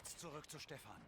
Jetzt zurück zu Stefan.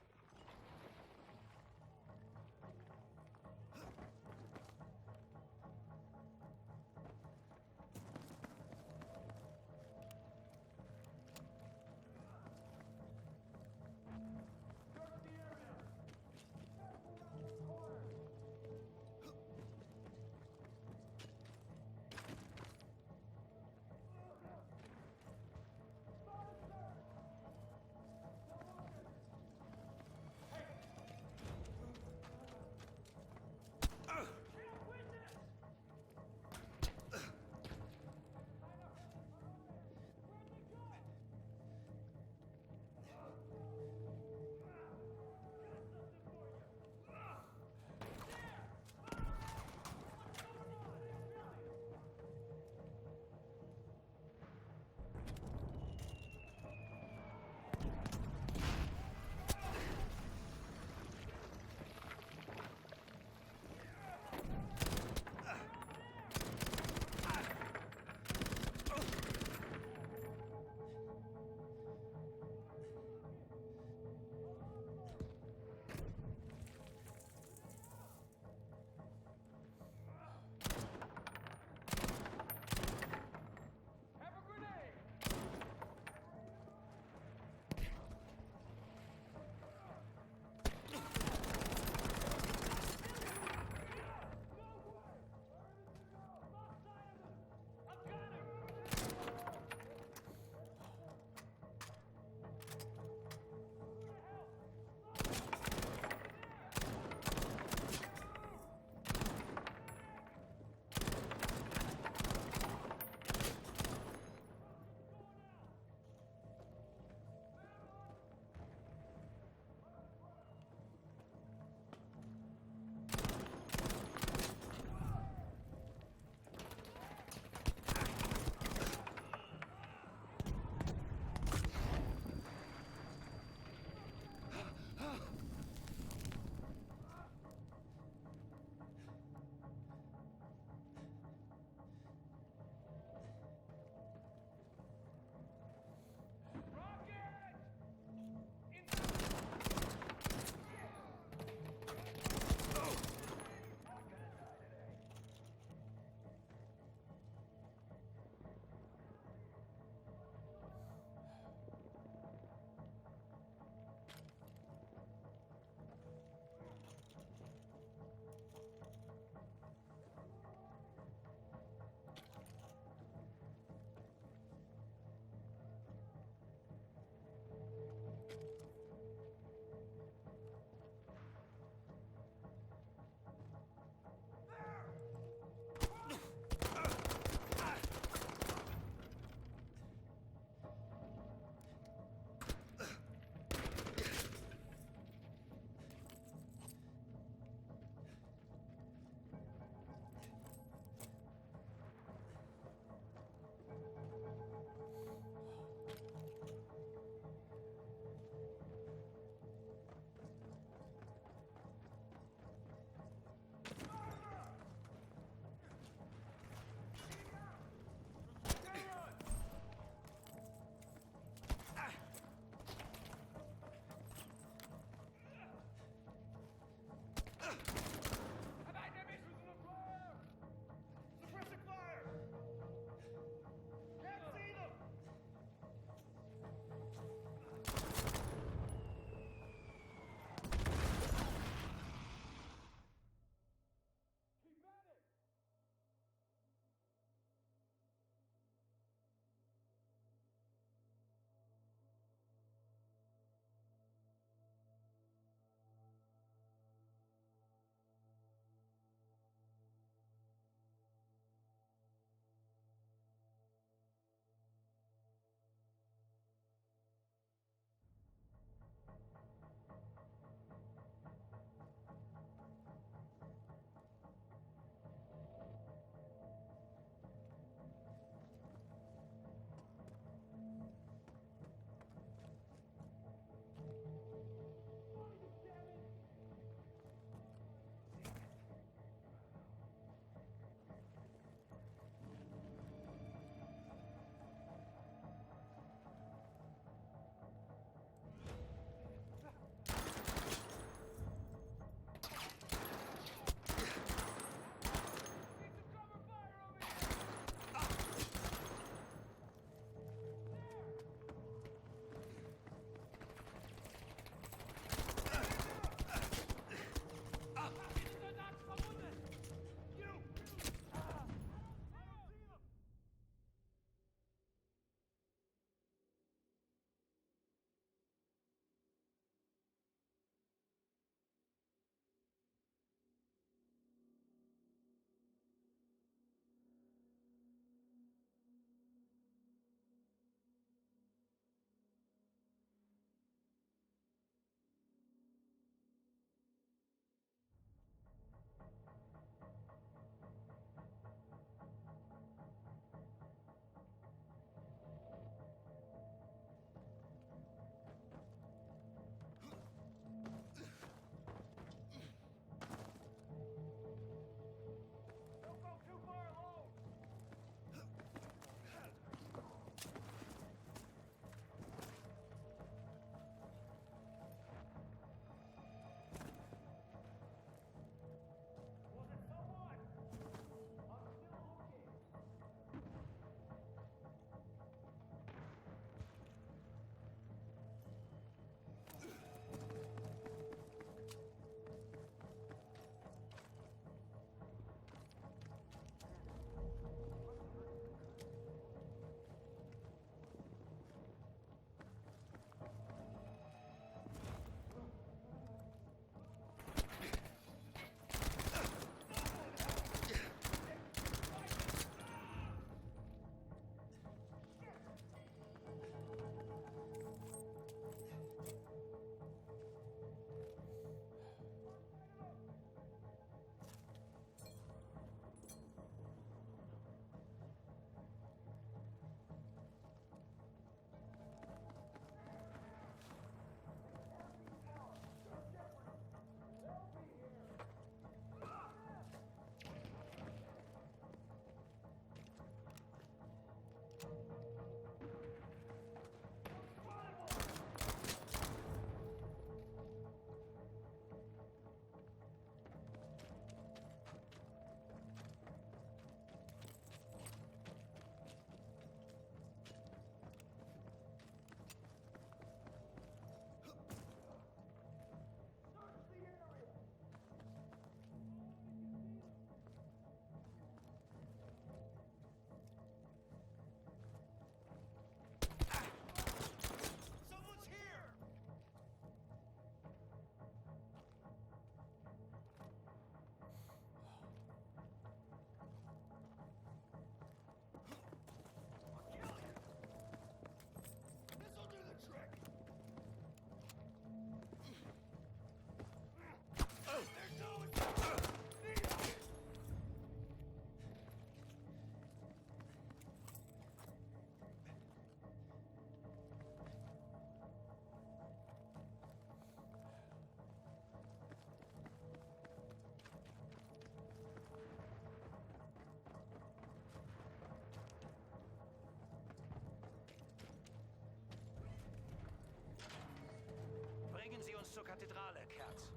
zur Kathedrale, Kerz.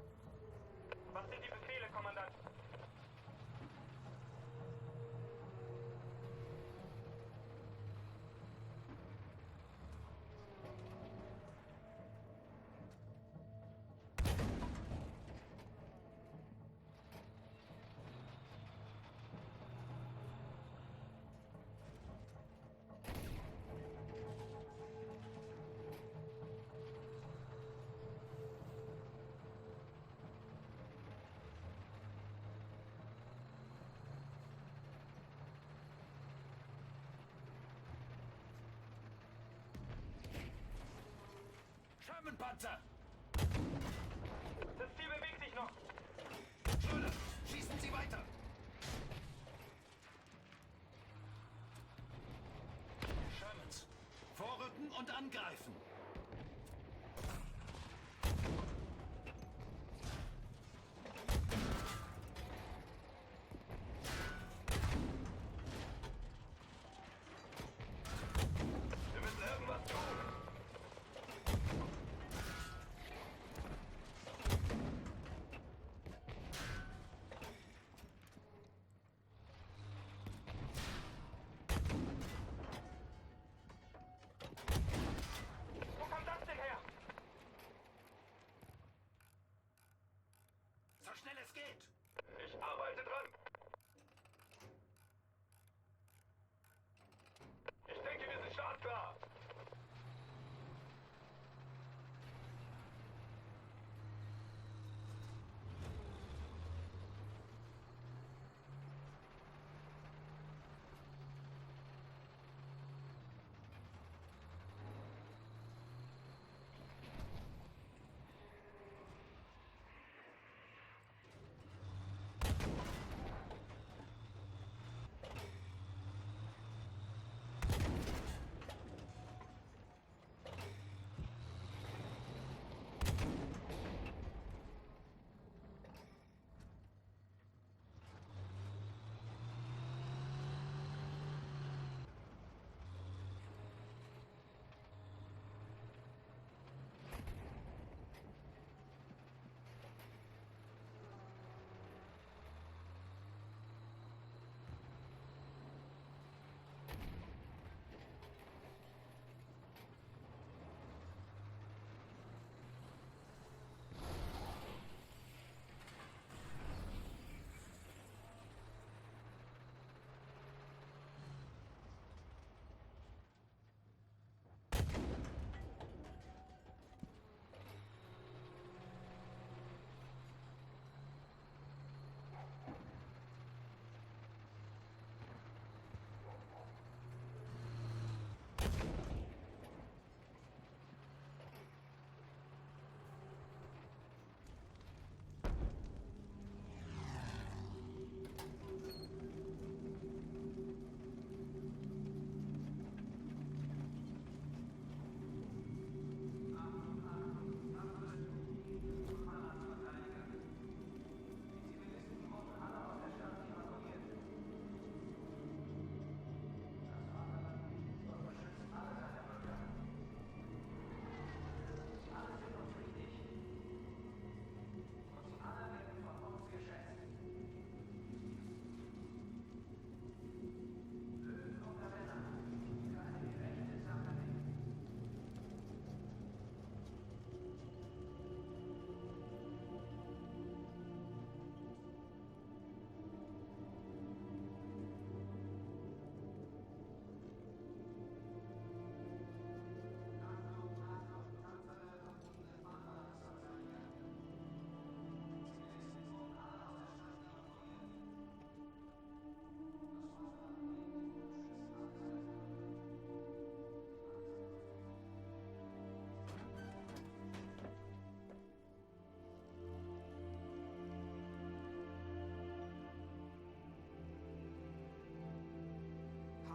Was sind die Befehle, Kommandant? Sherman-Panzer! Das Ziel bewegt sich noch! Schröder, schießen Sie weiter! Shermans, vorrücken und angreifen! Wir müssen irgendwas tun! Wo kommt das denn her? So schnell es geht! Ich arbeite dran. Ich denke, wir sind startklar.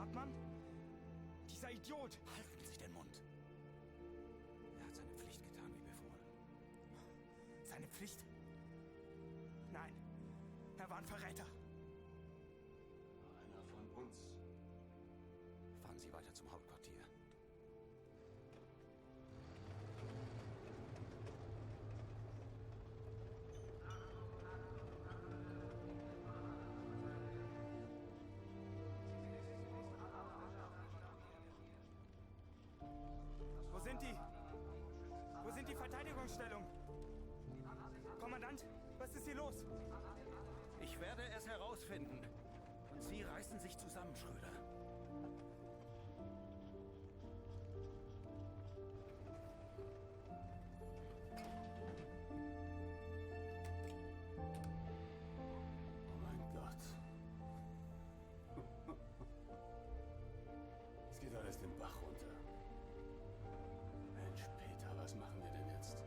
Hartmann? Dieser Idiot! Halten Sie den Mund! Er hat seine Pflicht getan, wie befohlen. Seine Pflicht? Nein, er war ein Verräter. Einer von uns. Fahren Sie weiter zum Hauptquartier. Reißen sich zusammen, Schröder. Oh mein Gott. Es geht alles den Bach runter. Mensch, Peter, was machen wir denn jetzt?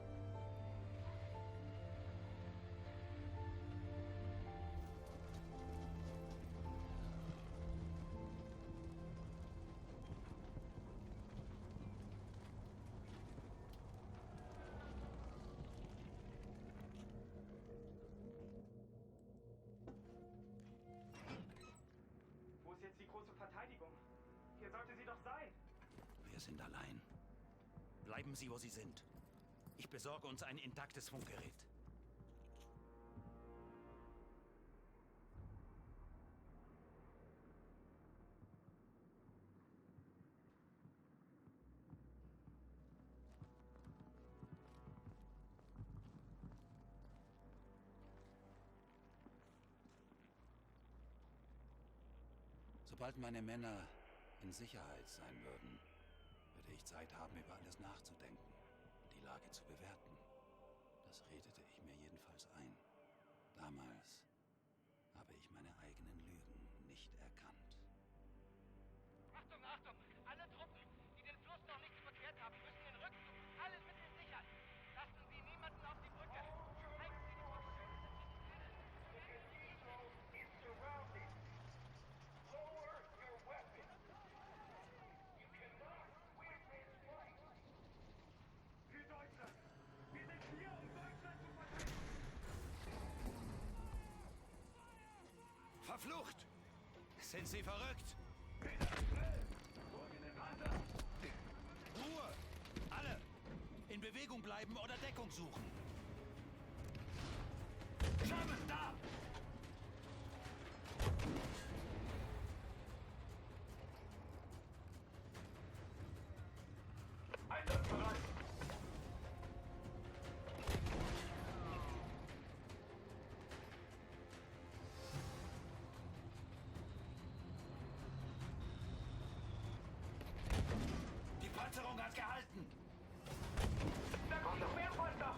Wo ist jetzt die große Verteidigung? Hier sollte sie doch sein. Wir sind allein. Bleiben Sie, wo Sie sind. Ich besorge uns ein intaktes Funkgerät. Sobald meine Männer in Sicherheit sein würden, würde ich Zeit haben, über alles nachzudenken und die Lage zu bewerten. Das redete ich mir jedenfalls ein. Damals habe ich meine eigenen Lügen nicht erkannt. Achtung, Achtung! Alle Truppen, die den Fluss noch nicht überquert haben, müssen den Rückzug alle Mittel sichern. Lassen Sie niemanden auf die Brücke. Halten Sie die Brücke. Für Deutschland! Wir sind hier, um Deutschland zu verteidigen! Verflucht! Sind Sie verrückt? Ruhe! Alle! In Bewegung bleiben oder Deckung suchen! Sherman, da! Einsatzbereit! Die Panzerung hat gehalten! Da kommt noch mehr Panzer!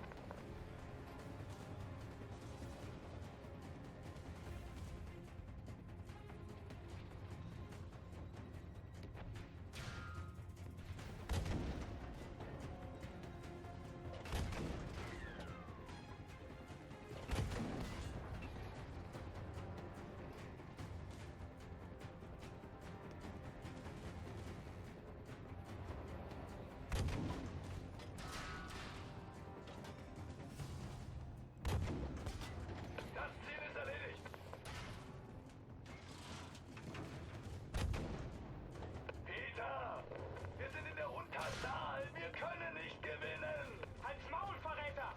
Das Ziel ist erledigt! Peter! Wir sind in der Unterzahl! Wir können nicht gewinnen! Halt's Maul, Verräter!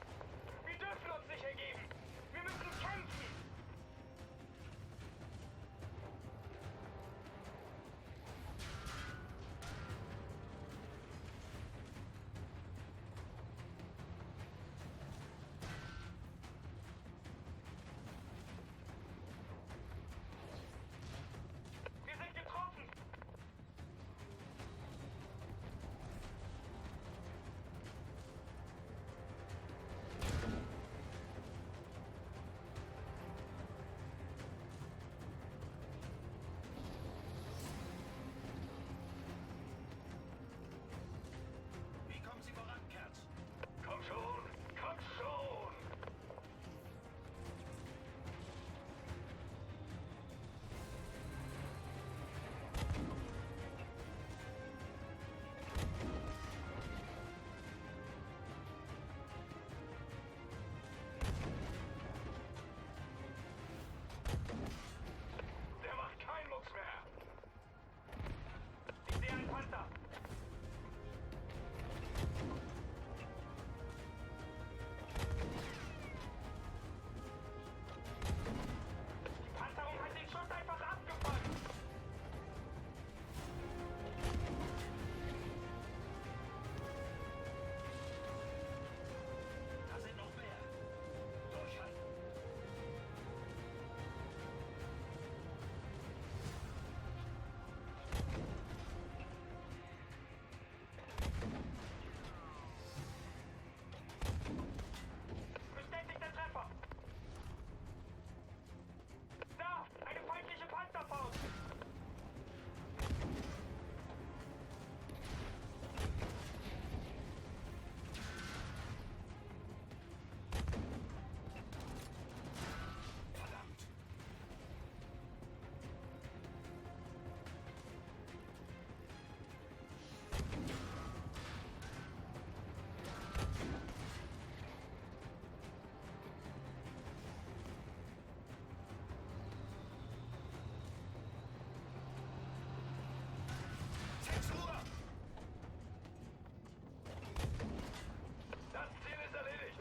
Wir dürfen uns nicht ergeben! Wir müssen kämpfen! Das Ziel ist erledigt.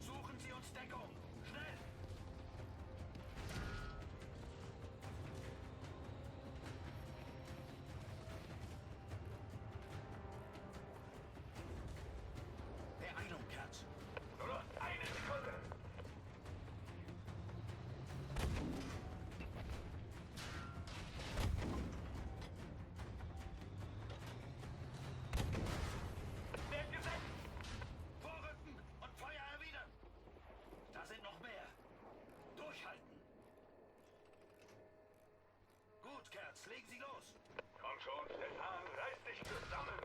Suchen Sie uns Deckung! Schnell! Beeilung, Kerz! Nur noch eine Sekunde. Werd gesetzt! Vorrücken und Feuer erwidern! Da sind noch mehr! Durchhalten! Gut, Kerz, legen Sie los! Komm schon, Stefan, reiß dich zusammen.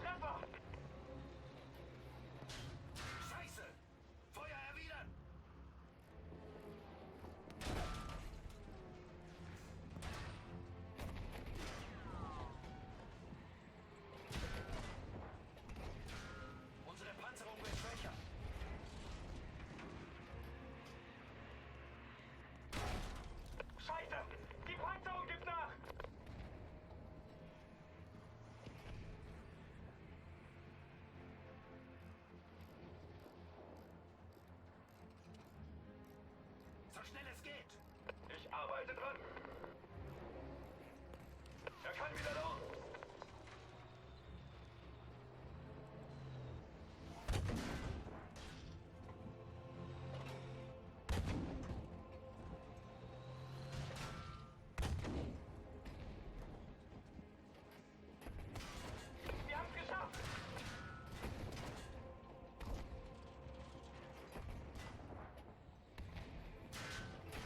Treffer! Scheiße! Feuer erwidern! Unsere Panzerung wird schwächer. Scheiße! Die Panzerung gibt nach! So schnell es geht! Ich arbeite dran. Er kann wieder los. Wir haben's geschafft!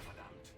Verdammt!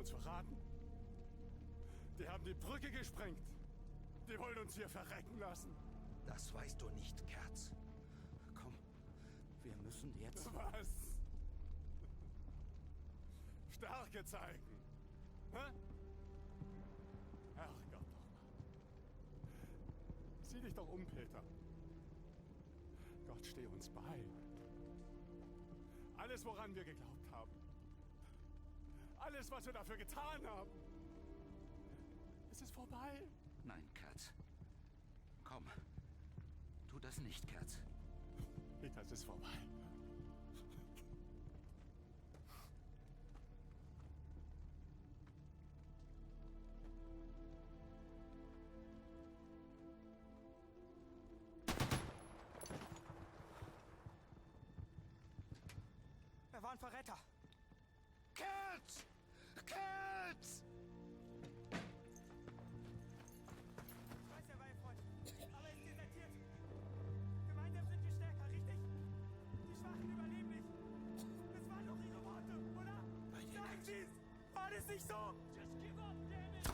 uns verraten. Die haben die Brücke gesprengt. Die wollen uns hier verrecken lassen. Das weißt du nicht, Kerz. Komm, wir müssen jetzt... Was? Stärke zeigen. Hä? Herrgott doch mal. Sieh dich doch um, Peter. Gott steh uns bei. Alles, woran wir geglaubt haben. Alles, was wir dafür getan haben. Es ist vorbei. Nein, Kerz. Komm. Tu das nicht, Kerz. Peter, es ist vorbei. Er war ein Verräter. Kerz! Kerz! Ich weiß, er war ein Freund. Aber er ist desertiert. Gemeinsam sind wir stärker, richtig? Die Schwachen überleben nicht. Das waren doch Ihre Worte, oder? Sagen Sie es! War das nicht so? Just give up, damn it!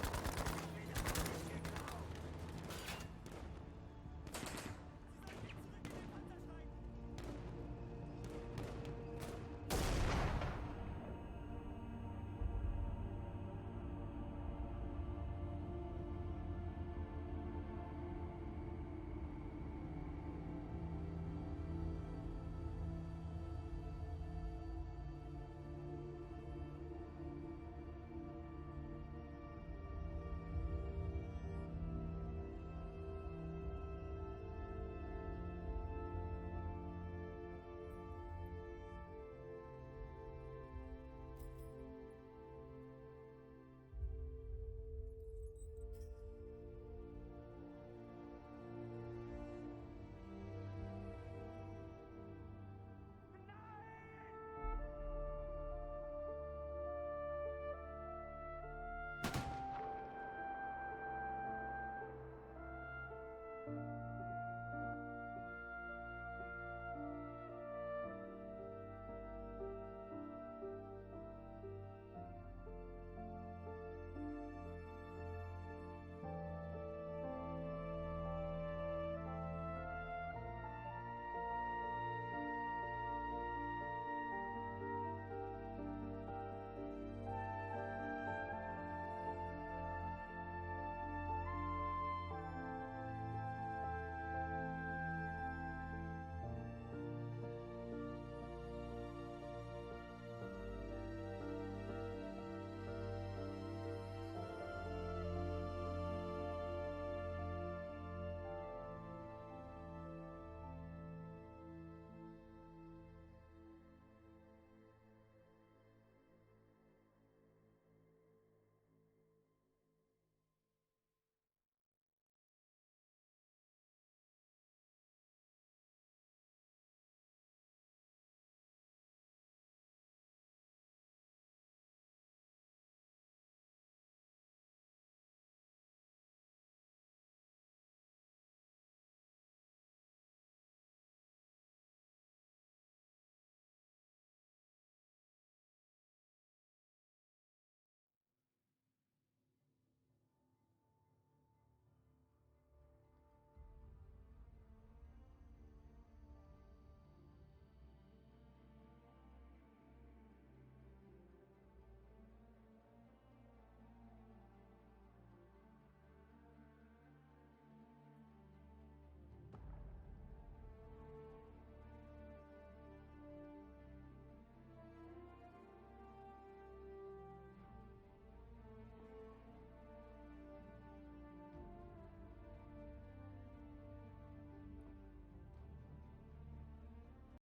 Wieder nicht geglaubt! Sie sollten zurück in den Panzer steigen! Nein!